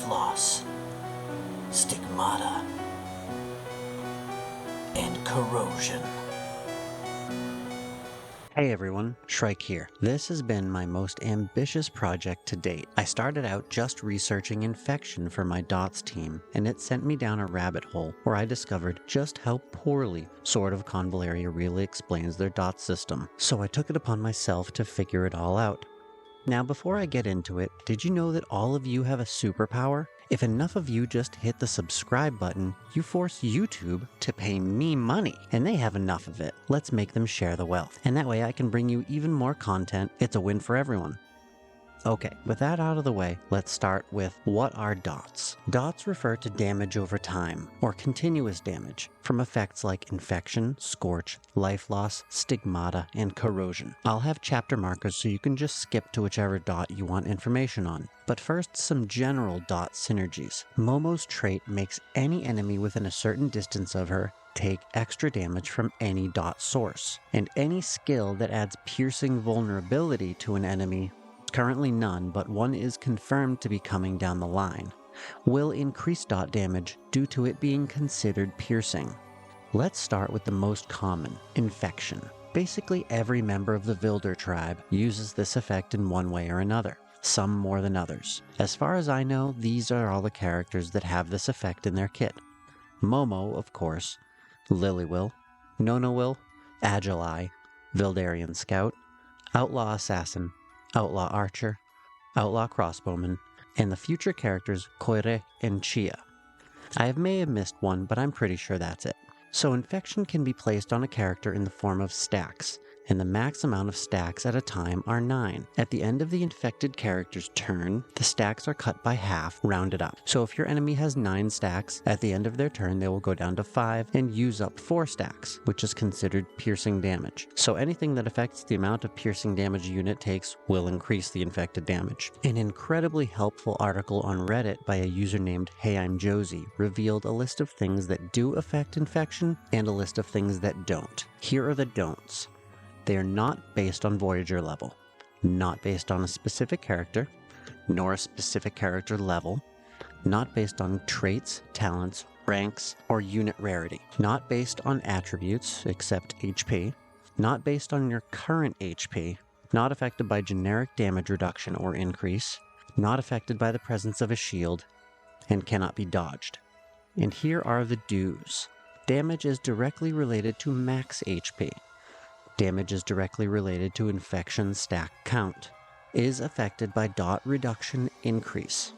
loss, stigmata, and corrosion. Hey everyone, Shrike here. This has been my most ambitious project to date. I started out just researching infection for my DOTS team, and it sent me down a rabbit hole where I discovered just how poorly Sword of Convalaria really explains their DOTS system. So I took it upon myself to figure it all out. Now before I get into it, did you know that all of you have a superpower? If enough of you just hit the subscribe button, you force YouTube to pay me money, and they have enough of it. Let's make them share the wealth, and that way I can bring you even more content. It's a win for everyone. Okay, with that out of the way, let's start with what are DOTS? DOTS refer to damage over time, or continuous damage, from effects like infection, scorch, life loss, stigmata, and corrosion. I'll have chapter markers so you can just skip to whichever dot you want information on. But first, some general DOT synergies. Momo's trait makes any enemy within a certain distance of her take extra damage from any DOT source, and any skill that adds piercing vulnerability to an enemy, currently none, but one is confirmed to be coming down the line, will increase DOT damage due to it being considered piercing. Let's start with the most common, infection. Basically every member of the Vilder tribe uses this effect in one way or another, some more than others. As far as I know, these are all the characters that have this effect in their kit. Momo, of course, Lilywil, Nonowil, Agileye, Vildarian Scout, Outlaw Assassin, Outlaw Archer, Outlaw Crossbowman, and the future characters Koire and Chia. I may have missed one, but I'm pretty sure that's it. So infection can be placed on a character in the form of stacks, and the max amount of stacks at a time are 9. At the end of the infected character's turn, the stacks are cut by half, rounded up. So if your enemy has 9 stacks, at the end of their turn they will go down to 5 and use up 4 stacks, which is considered piercing damage. So anything that affects the amount of piercing damage a unit takes will increase the infected damage. An incredibly helpful article on Reddit by a user named Hey I'm Josie revealed a list of things that do affect infection and a list of things that don't. Here are the don'ts. They are not based on Voyager level, not based on a specific character, nor a specific character level, not based on traits, talents, ranks, or unit rarity, not based on attributes except HP, not based on your current HP, not affected by generic damage reduction or increase, not affected by the presence of a shield, and cannot be dodged. And here are the do's. Damage is directly related to max HP. Damage is directly related to infection stack count. Is affected by DOT reduction increase.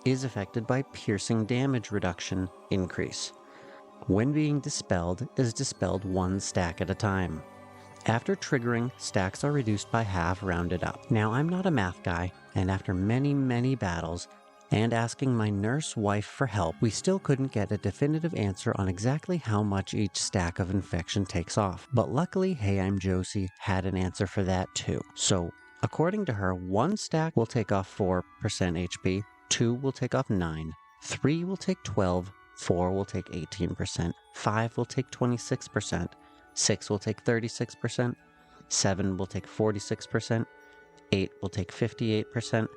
Is affected by piercing damage reduction increase. When being dispelled, is dispelled 1 stack at a time. After triggering, stacks are reduced by half, rounded up. Now I'm not a math guy, and after many battles, and asking my nurse wife for help, we still couldn't get a definitive answer on exactly how much each stack of infection takes off. But luckily, Hey I'm Josie had an answer for that too. So, according to her, 1 stack will take off 4% HP, 2 will take off 9, 3 will take 12, 4 will take 18%, 5 will take 26%, 6 will take 36%, 7 will take 46%, 8 will take 58%,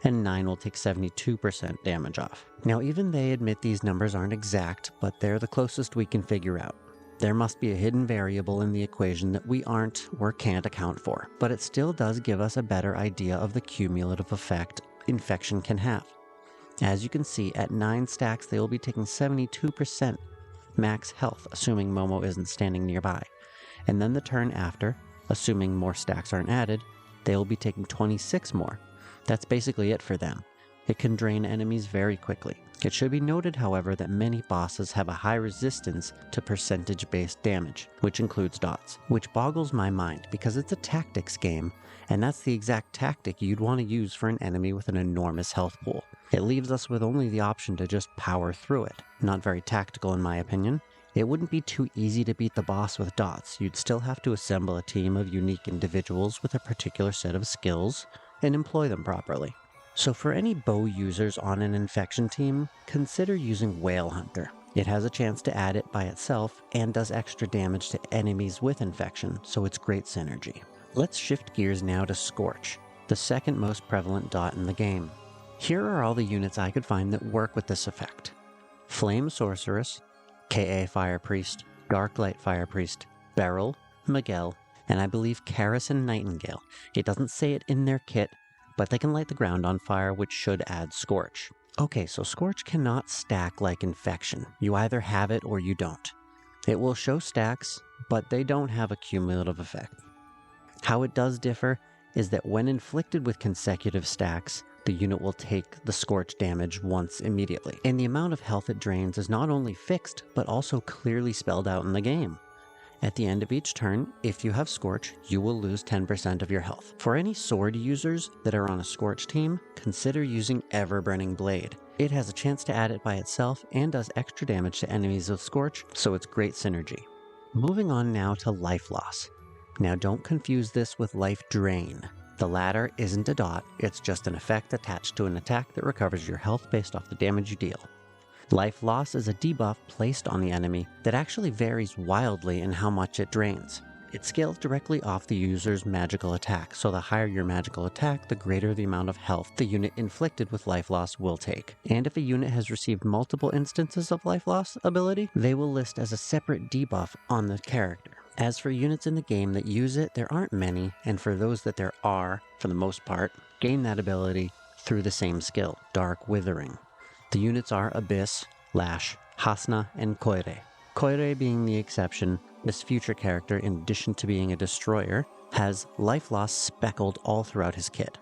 and 9 will take 72% damage off. Now even they admit these numbers aren't exact, but they're the closest we can figure out. There must be a hidden variable in the equation that we aren't or can't account for, but it still does give us a better idea of the cumulative effect infection can have. As you can see, at 9 stacks they will be taking 72% max health, assuming Momo isn't standing nearby. And then the turn after, assuming more stacks aren't added, they will be taking 26 more. That's basically it for them. It can drain enemies very quickly. It should be noted, however, that many bosses have a high resistance to percentage-based damage, which includes dots, which boggles my mind because it's a tactics game, and that's the exact tactic you'd want to use for an enemy with an enormous health pool. It leaves us with only the option to just power through it. Not very tactical in my opinion. It wouldn't be too easy to beat the boss with dots. You'd still have to assemble a team of unique individuals with a particular set of skills, and employ them properly. So for any bow users on an infection team, consider using Whale Hunter. It has a chance to add it by itself and does extra damage to enemies with infection, so it's great synergy. Let's shift gears now to Scorch, the second most prevalent dot in the game. Here are all the units I could find that work with this effect. Flame Sorceress, K.A. Fire Priest, Darklight Fire Priest, Beryl, Miguel, and I believe Karis and Nightingale. It doesn't say it in their kit, but they can light the ground on fire, which should add Scorch. Okay, so Scorch cannot stack like Infection. You either have it or you don't. It will show stacks, but they don't have a cumulative effect. How it does differ is that when inflicted with consecutive stacks, the unit will take the Scorch damage once immediately. And the amount of health it drains is not only fixed, but also clearly spelled out in the game. At the end of each turn, if you have Scorch, you will lose 10% of your health. For any sword users that are on a Scorch team, consider using Ever-Burning Blade. It has a chance to add it by itself and does extra damage to enemies with Scorch, so it's great synergy. Moving on now to Life Loss. Now don't confuse this with Life Drain. The latter isn't a dot, it's just an effect attached to an attack that recovers your health based off the damage you deal. Life Loss is a debuff placed on the enemy that actually varies wildly in how much it drains. It scales directly off the user's magical attack, so the higher your magical attack, the greater the amount of health the unit inflicted with Life Loss will take. And if a unit has received multiple instances of Life Loss ability, they will list as a separate debuff on the character. As for units in the game that use it, there aren't many, and for those that there are, for the most part, gain that ability through the same skill, Dark Withering. The units are Abyss, Lash, Hasna, and Koire. Koire being the exception, this future character, in addition to being a destroyer, has Life Loss speckled all throughout his kit.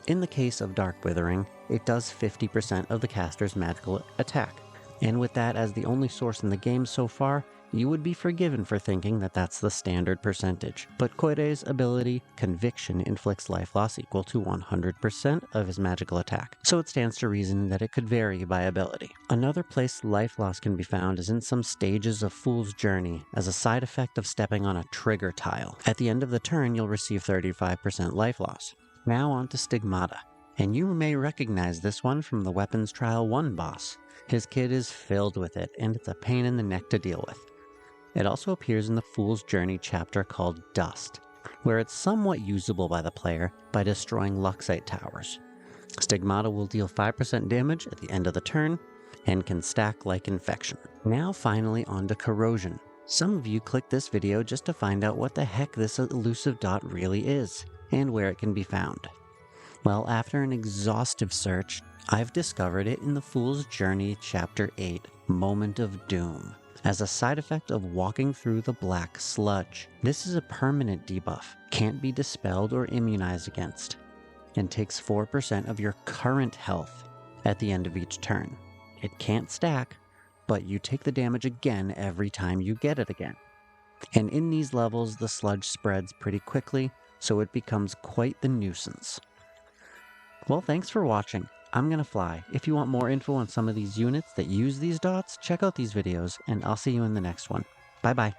In the case of Dark Withering, it does 50% of the caster's magical attack, and with that as the only source in the game so far, you would be forgiven for thinking that that's the standard percentage. But Koire's ability, Conviction, inflicts life loss equal to 100% of his magical attack, so it stands to reason that it could vary by ability. Another place life loss can be found is in some stages of Fool's Journey, as a side effect of stepping on a trigger tile. At the end of the turn, you'll receive 35% life loss. Now on to Stigmata, and you may recognize this one from the Weapons Trial 1 boss. His kit is filled with it, and it's a pain in the neck to deal with. It also appears in the Fool's Journey chapter called Dust, where it's somewhat usable by the player by destroying Luxite towers. Stigmata will deal 5% damage at the end of the turn, and can stack like Infection. Now finally on to Corrosion. Some of you clicked this video just to find out what the heck this elusive dot really is, and where it can be found. Well, after an exhaustive search, I've discovered it in the Fool's Journey chapter 8, Moment of Doom, as a side effect of walking through the black sludge. This is a permanent debuff, can't be dispelled or immunized against, and takes 4% of your current health at the end of each turn. It can't stack, but you take the damage again every time you get it again. And in these levels, the sludge spreads pretty quickly, so it becomes quite the nuisance. Well, thanks for watching. I'm gonna fly. If you want more info on some of these units that use these dots, check out these videos, and I'll see you in the next one. Bye bye.